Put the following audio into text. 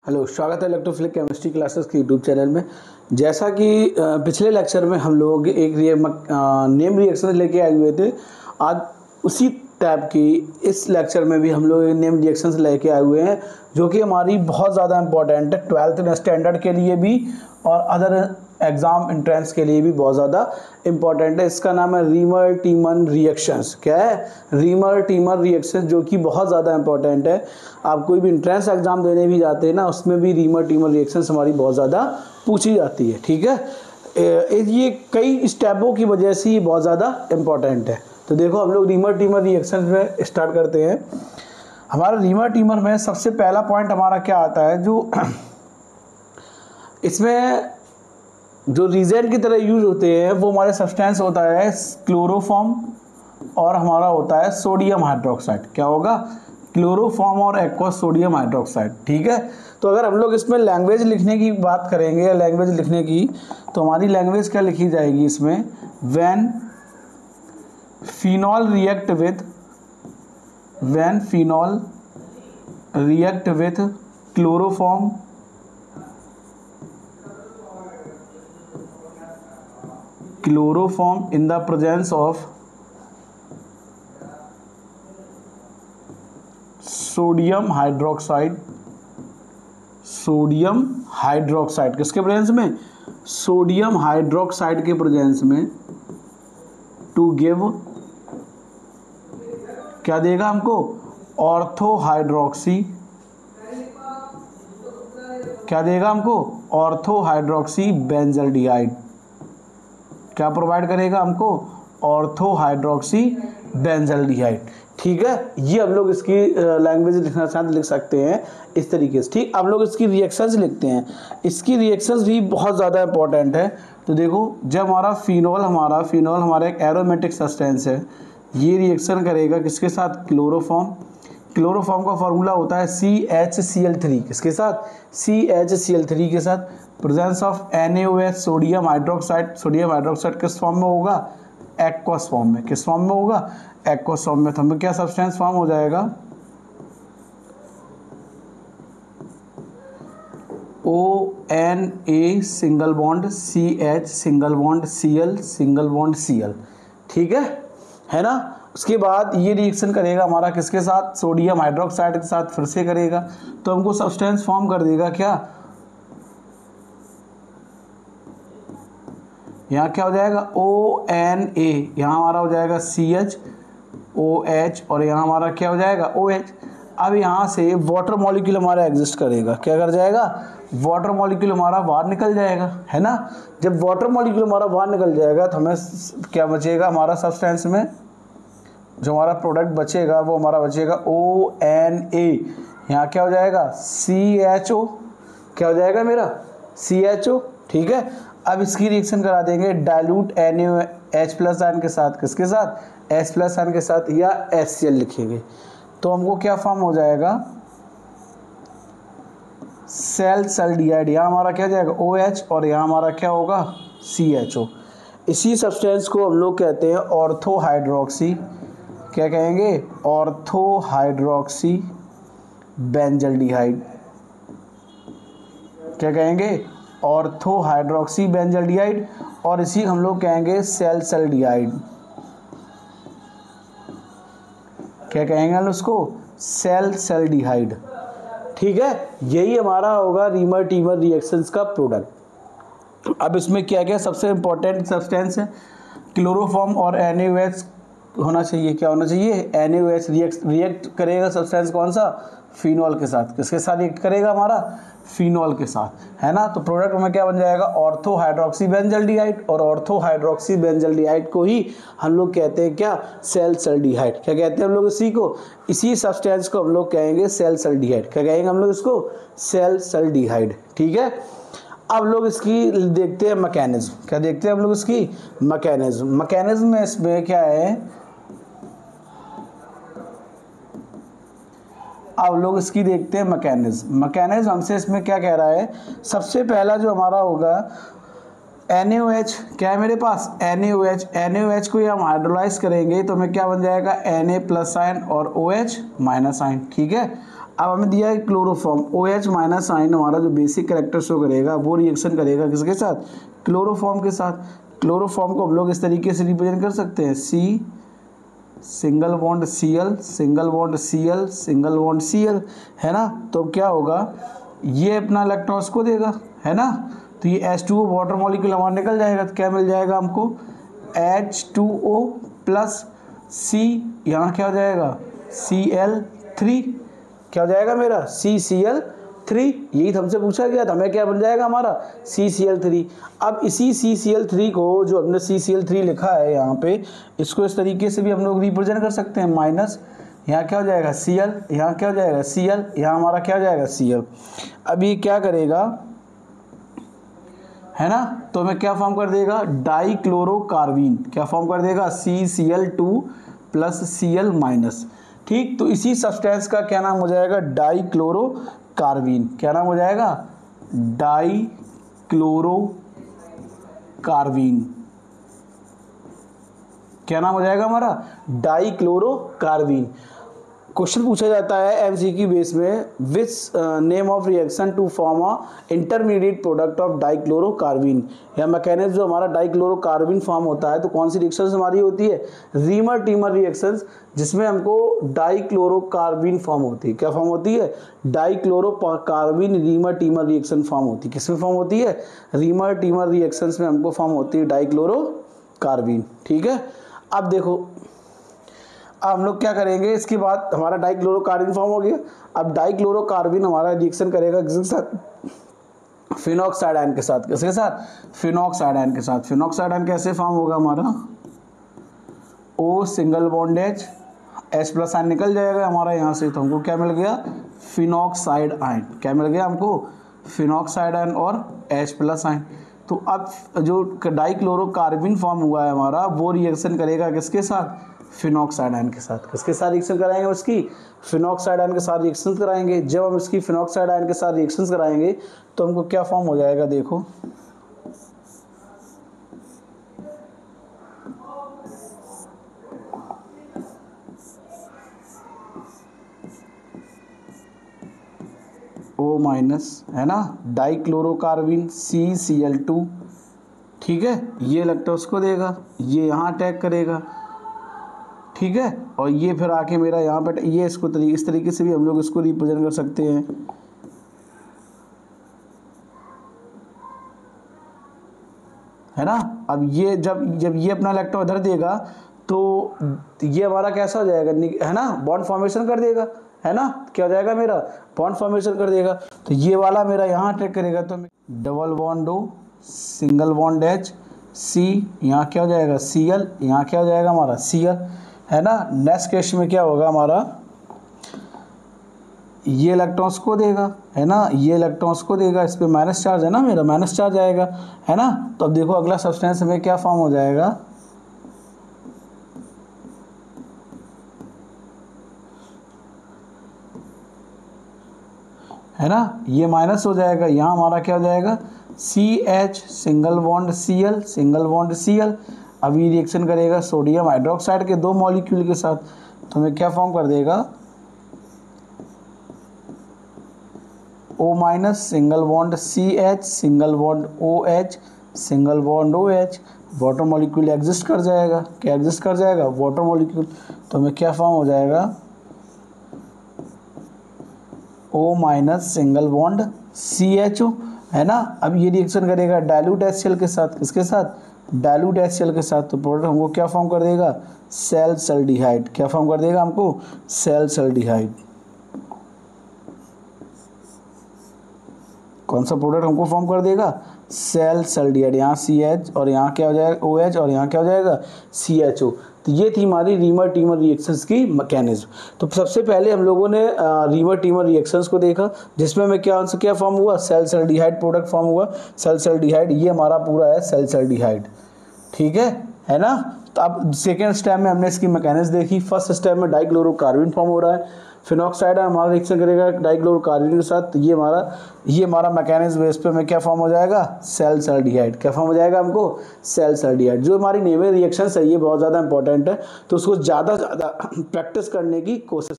Hello, स्वागत है electrophilic chemistry classes के यूट्यूब चैनल में। जैसा कि पिछले लेक्चर में हम लोग एक नेम रिएक्शन लेके आए हुए थे, आज उसी टाइप की इस लेक्चर में भी हम लोग नेम रिएक्शंस लेके आए हुए हैं, जो कि हमारी बहुत ज़्यादा इंपॉर्टेंट है 12th स्टैंडर्ड के लिए भी और अदर एग्ज़ाम एंट्रेंस के लिए भी बहुत ज़्यादा इम्पॉर्टेंट है। इसका नाम है रीमर टीमन रिएक्शंस। क्या है? रीमर टीमन रिएक्शंस, जो कि बहुत ज़्यादा इंपॉर्टेंट है। आप कोई भी एंट्रेंस एग्ज़ाम देने भी जाते हैं ना, उसमें भी रीमर टीमन रिएक्शंस हमारी बहुत ज़्यादा पूछी जाती है। ठीक है, ये कई स्टेपों की वजह से ये बहुत ज़्यादा इम्पॉर्टेंट है। तो देखो, हम लोग रीमर टीमर रिएक्शंस में स्टार्ट करते हैं। हमारा रीमर टीमर में सबसे पहला पॉइंट हमारा क्या आता है, जो इसमें जो रीजेंट की तरह यूज होते हैं वो हमारे सब्सटेंस होता है क्लोरोफॉर्म और हमारा होता है सोडियम हाइड्रोक्साइड। क्या होगा? क्लोरोफॉर्म और एक्वस सोडियम हाइड्रोक्साइड। ठीक है, तो अगर हम लोग इसमें लैंग्वेज लिखने की बात करेंगे या लैंग्वेज लिखने की, तो हमारी लैंग्वेज क्या लिखी जाएगी इसमें? When phenol react with chloroform in the presence of sodium hydroxide किसके प्रेजेंस में? सोडियम हाइड्रोक्साइड के प्रेजेंस में, टू गिव क्या देगा हमको? Ortho hydroxy. क्या देगा हमको? Ortho hydroxy benzaldehyde. क्या प्रोवाइड करेगा हमको? Ortho hydroxy benzaldehyde. ठीक है, ये हम लोग इसकी लैंग्वेज लिखना चाहते लिख सकते हैं इस तरीके से। ठीक, अब लोग इसकी रिएक्शंस लिखते हैं। इसकी रिएक्शंस भी बहुत ज़्यादा इंपॉर्टेंट है। तो देखो, जब हमारा फिनॉल हमारा एक एरोमेटिक सब्सटेंस है, ये रिएक्शन करेगा किसके साथ? क्लोरोफॉर्म का फॉर्मूला होता है CHCl3। किसके साथ? CHCl3 के साथ। Presence of NaOH sodium hydroxide किस फॉर्म में होगा? एक्वस फॉर्म में। किस फॉर्म में होगा? एक्वस फॉर्म में। तो हमें क्या सब्सटेंस फॉर्म हो जाएगा? ONA single bond CH single bond Cl single bond Cl। ठीक है ना। उसके बाद ये रिएक्शन करेगा हमारा किसके साथ? सोडियम हाइड्रोक्साइड के साथ फिर से करेगा, तो हमको सब्सटेंस फॉर्म कर देगा क्या? यहाँ क्या हो जाएगा? ONA। यहाँ हमारा हो जाएगा CHOH और यहाँ हमारा क्या हो जाएगा? OH। अब यहाँ से वाटर मॉलिक्यूल हमारा एग्जिस्ट करेगा। क्या कर जाएगा? वाटर मॉलिक्यूल हमारा बाहर निकल जाएगा, है ना। जब वाटर मॉलिक्यूल हमारा बाहर निकल जाएगा तो हमें क्या बचेगा? हमारा सब्सटेंस में जो हमारा प्रोडक्ट बचेगा वो हमारा बचेगा ONA। यहाँ क्या हो जाएगा? CHO। क्या हो जाएगा मेरा? CHO। ठीक है, अब इसकी रिएक्शन करा देंगे डाइल्यूट NaOH प्लस आयन के साथ। किसके साथ? H प्लस आयन के साथ, या HCl लिखेंगे। तो हमको क्या फॉर्म हो जाएगा? सेल्डिहाइड। यहाँ हमारा क्या हो जाएगा? OH और यहाँ हमारा क्या होगा? CHO। इसी सब्सटेंस को हम लोग कहते हैं ऑर्थो हाइड्रोक्सी। क्या कहेंगे? Ortho hydroxy benzaldehyde. क्या कहेंगे? Ortho hydroxy benzaldehyde. और इसी हम लोग कहेंगे सेल्डिहाइड। क्या कहेंगे हम उसको? सेल्डिहाइड। ठीक है, यही हमारा होगा रीमर टीमर रिएक्शंस का प्रोडक्ट। अब इसमें क्या क्या सबसे इंपॉर्टेंट सब्सटेंस है? क्लोरोफॉर्म और NaOH होना चाहिए। क्या होना चाहिए? NaOH रिएक्ट करेगा सब्सटेंस कौन सा? फिनॉल के साथ। किसके साथ रिएक्ट करेगा? हमारा फिनॉल के साथ, है ना। तो प्रोडक्ट में क्या बन जाएगा? Ortho hydroxy benzaldehyde. और ऑर्थो हाइड्रोक्सी बेंजल्डिहाइड को ही हम लोग कहते हैं क्या? सेल्डिहाइड। क्या कहते हैं हम लोग इसी को? इसी सब्सटेंस को हम लोग कहेंगे सेल्डिहाइड। क्या कहेंगे हम लोग इसको? सेल्डिहाइड। ठीक है, अब लोग इसकी देखते हैं मैकेनिज्म। क्या देखते हैं हम लोग इसकी? मैकेनिज्म में इसमें क्या है? अब लोग इसकी देखते हैं मैकेनिज्म हमसे इसमें क्या कह रहा है? सबसे पहला जो हमारा होगा NaOH। क्या है मेरे पास? NaOH को हम हाइड्रोलाइज करेंगे तो हमें क्या बन जाएगा? Na प्लस आयन और OH माइनस आयन। ठीक है, अब हमें दिया है क्लोरोफॉर्म, OH माइनस आयन हमारा जो बेसिक कैरेक्टर शो करेगा वो रिएक्शन करेगा किसके साथ, क्लोरोफॉर्म के साथ। क्लोरोफॉर्म को हम लोग इस तरीके से रिप्रेजेंट कर सकते हैं, C single bond Cl single bond Cl single bond Cl, है ना। तो क्या होगा, ये अपना इलेक्ट्रॉन्स को देगा, है ना। तो ये H2O वाटर मॉलिक्यूल हमारा निकल जाएगा, तो क्या मिल जाएगा हमको, H2O प्लस C, यहाँ क्या हो जाएगा Cl3, क्या हो जाएगा मेरा CCl3। यही तो हमसे पूछा गया था, हमें क्या बन जाएगा हमारा CCl3। अब इसी CCl3 को जो हमने CCl3 लिखा है यहाँ पे, इसको इस तरीके से भी हम लोग रिप्रेजेंट कर सकते हैं, माइनस यहाँ क्या हो जाएगा Cl, यहाँ क्या हो जाएगा Cl, यहाँ हमारा क्या हो जाएगा Cl। अब ये क्या करेगा, है ना, तो हमें क्या फॉर्म कर देगा, डाइक्लोरोकार्बीन, क्या फॉर्म कर देगा CCl2 प्लस Cl माइनस। ठीक, तो इसी सब्सटेंस का क्या नाम हो जाएगा, डाइक्लोरोकार्बीन। क्या नाम हो जाएगा, डाइक्लोरोकार्बीन। क्या नाम हो जाएगा हमारा, डाइक्लोरोकार्बीन। क्वेश्चन पूछा जाता है एमसीक्यू बेस में, which name of reaction to form a intermediate product of dichlorocarbene, या मैकेनिज्म जो हमारा डाइक्लोरोकार्बीन फॉर्म होता है, तो कौन सी रिएक्शन हमारी होती है, रीमर टीमर रिएक्शंस, जिसमें हमको डाइक्लोरोकार्बीन फॉर्म होती है। क्या फॉर्म होती है, डाइक्लोरोकार्बीन रीमर टीमर रिएक्शन फॉर्म होती है। किसमें फॉर्म होती है, रीमर टीमर रिएक्शंस में हमको फॉर्म होती है डाइक्लोरोकार्बीन। ठीक है, अब देखो, अब हम लोग क्या करेंगे, इसके बाद हमारा डाइक्लोरोकार्बीन फॉर्म हो गया। अब डाइक्लोरोकार्बीन हमारा रिएक्शन करेगा किसके साथ, फिनॉक्साइड आयन के साथ। किसके साथ, फिनॉक्साइड आयन के साथ। फिनॉक्साइड आयन कैसे फॉर्म होगा हमारा, O single bond H plus ion निकल जाएगा हमारा यहाँ से, तो हमको क्या मिल गया, फिनॉक्साइड आयन। क्या मिल गया हमको, फिनॉक्साइड आयन और H प्लस आयन। तो अब जो डाइक्लोरोकार्बीन फॉर्म हुआ है हमारा, वो रिएक्शन करेगा किसके साथ, फिनॉक्साइड आयन के साथ। किसके साथ रिएक्शन कराएंगे, उसकी फिनॉक्साइड आयन के साथ रिएक्शन कराएंगे। जब हम इसकी फिनॉक्साइड आयन के साथ रिएक्शन कराएंगे तो हमको क्या फॉर्म हो जाएगा, देखो, O माइनस, है ना, डाइक्लोरोकार्बीन CCl2। ठीक है, ये इलेक्ट्रॉन्स को देगा, ये यहाँ अटैक करेगा। ठीक है, और ये फिर आके मेरा यहाँ पे, ये इसको इस तरीके से भी हम लोग इसको रिप्रेजेंट कर सकते हैं, है ना। अब ये जब ये अपना इलेक्ट्रॉन इधर देगा तो ये हमारा कैसा हो जाएगा, है ना, बॉन्ड फॉर्मेशन कर देगा, है ना। क्या हो जाएगा मेरा, बॉन्ड फॉर्मेशन कर देगा। तो ये वाला मेरा यहाँ अटैक करेगा, तो double bond O single bond H C, यहाँ क्या हो जाएगा Cl, यहाँ क्या हो जाएगा हमारा Cl, है ना। नेक्स्ट केस में क्या होगा हमारा, ये इलेक्ट्रॉन्स को देगा, है ना, ये इलेक्ट्रॉन्स को देगा, इस पे माइनस चार्ज है ना, मेरा माइनस चार्ज आएगा, है ना। तो अब देखो अगला सब्सटेंस में क्या फॉर्म हो जाएगा, है ना, ये माइनस हो जाएगा, यहाँ हमारा क्या हो जाएगा CH single bond Cl single bond Cl। अब ये रिएक्शन करेगा सोडियम हाइड्रोक्साइड के 2 मॉलिक्यूल के साथ, तो हमें क्या फॉर्म कर देगा, O minus single bond CH single bond OH single bond OH। Water molecule exist कर जाएगा, क्या एग्जिस्ट कर जाएगा, वाटर मॉलिक्यूल। तो हमें क्या फॉर्म हो जाएगा, O minus single bond CHO, है ना। अब ये रिएक्शन करेगा डाइल्यूट HCl के साथ। किसके साथ, डाइल्यूट HCl के साथ। तो प्रोडक्ट हमको क्या फॉर्म कर देगा, सेल्डिहाइड। क्या फॉर्म कर देगा हमको, सेल्डिहाइड। कौन सा प्रोडक्ट हमको फॉर्म कर देगा, सेल्डिहाइड। यहाँ CH और यहाँ क्या हो जाएगा OH और यहाँ क्या हो जाएगा CHO। तो ये थी हमारी रीमर टीमर रिएक्शंस की मैकेनिज्म। तो सबसे पहले हम लोगों ने रीमर टीमर रिएक्शंस को देखा, जिसमें हमें क्या फॉर्म हुआ, सेल्डिहाइड प्रोडक्ट फॉर्म हुआ, सेल्डिहाइड। ये हमारा पूरा है सेल्डिहाइड, ठीक है ना। तो अब सेकेंड स्टेप में हमने इसकी मैकेनिज्म देखी। फर्स्ट स्टेप में डाइक्लोरोकार्बन फॉर्म हो रहा है, फिनॉक्साइड हमारा रिएक्शन करेगा डाइक्लोरोकार्बन के साथ। ये हमारा मैकेनिज्म है, इस पर में क्या फॉर्म हो जाएगा, सेल्डिहाइड। क्या फॉर्म हो जाएगा हमको, सेल्डिहाइड। जो हमारी नेमर रिएक्शंस है ये बहुत ज़्यादा इंपॉर्टेंट है, तो उसको ज़्यादा प्रैक्टिस करने की कोशिश